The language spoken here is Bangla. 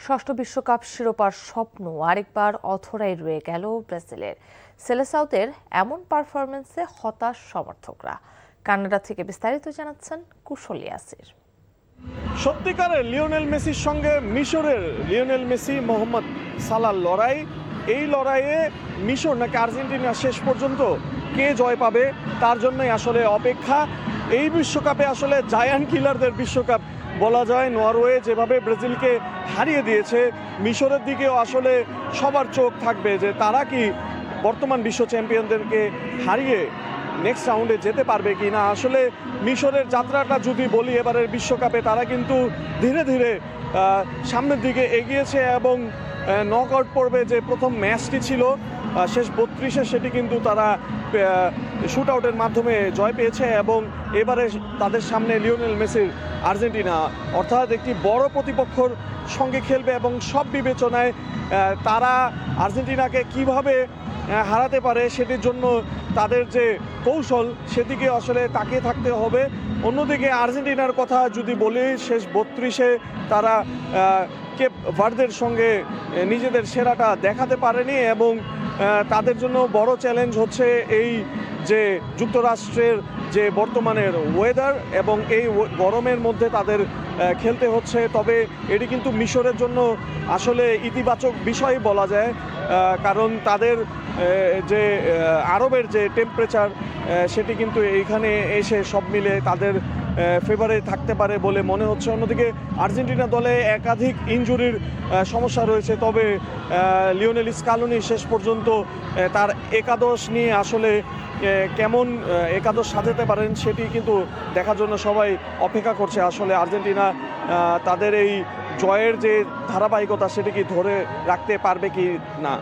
ষষ্ঠ বিশ্বকাপ শিরোপার স্বপ্ন আরেকবার অধরাই রয়ে গেল ব্রাজিলের। সেলেসাওদের এমন পারফরমেন্সে হতাশ সমর্থকরা। কানাডা থেকে বিস্তারিত জানাচ্ছেন কুশল ইয়াসির। সত্যিকারের লিওনেল মেসির সঙ্গে মিশরের লিওনেল মেসি মোহাম্মদ সালার লড়াই, এই লড়াইয়ে মিশর নাকি আর্জেন্টিনা শেষ পর্যন্ত কে জয় পাবে তার জন্যই আসলে অপেক্ষা। এই বিশ্বকাপে আসলে জায়ান্ট কিলারদের বিশ্বকাপ বলা যায়। নরওয়ে যেভাবে ব্রাজিলকে হারিয়ে দিয়েছে, মিশরের দিকেও আসলে সবার চোখ থাকবে যে তারা কি বর্তমান বিশ্ব চ্যাম্পিয়নদেরকে হারিয়ে নেক্সট রাউন্ডে যেতে পারবে কি না। আসলে মিশরের যাত্রাটা যদি বলি, এবারের বিশ্বকাপে তারা কিন্তু ধীরে ধীরে সামনের দিকে এগিয়েছে এবং নকআউট পর্বে যে প্রথম ম্যাচটি ছিল শেষ 32-এ, সেটি কিন্তু তারা শুট আউটের মাধ্যমে জয় পেয়েছে এবং এবারে তাদের সামনে লিওনেল মেসির আর্জেন্টিনা অর্থাৎ একটি বড় প্রতিপক্ষর সঙ্গে খেলবে এবং সব বিবেচনায় তারা আর্জেন্টিনাকে কিভাবে হারাতে পারে সেটির জন্য তাদের যে কৌশল সেদিকে আসলে তাকিয়ে থাকতে হবে। অন্যদিকে আর্জেন্টিনার কথা যদি বলি, শেষ 32-এ তারা কেপ ভার্দের সঙ্গে নিজেদের সেরাটা দেখাতে পারেনি এবং তাদের জন্য বড় চ্যালেঞ্জ হচ্ছে এই যে যুক্তরাষ্ট্রের যে বর্তমানের ওয়েদার এবং এই গরমের মধ্যে তাদের খেলতে হচ্ছে। তবে এটি কিন্তু মিশরের জন্য আসলে ইতিবাচক বিষয় বলা যায়, কারণ তাদের যে আরবের যে টেম্পারেচার সেটি কিন্তু এইখানে এসে সব মিলে তাদের ফেভারে থাকতে পারে বলে মনে হচ্ছে। অন্যদিকে আর্জেন্টিনা দলে একাধিক ইনজুরির সমস্যা রয়েছে, তবে লিওনেল স্কালোনি শেষ পর্যন্ত তার একাদশ নিয়ে আসলে কেমন একাদশ সাজাতে পারেন সেটি কিন্তু দেখার জন্য সবাই অপেক্ষা করছে। আসলে আর্জেন্টিনা তাদের এই জয়ের যে ধারাবাহিকতা সেটি কি ধরে রাখতে পারবে কি না।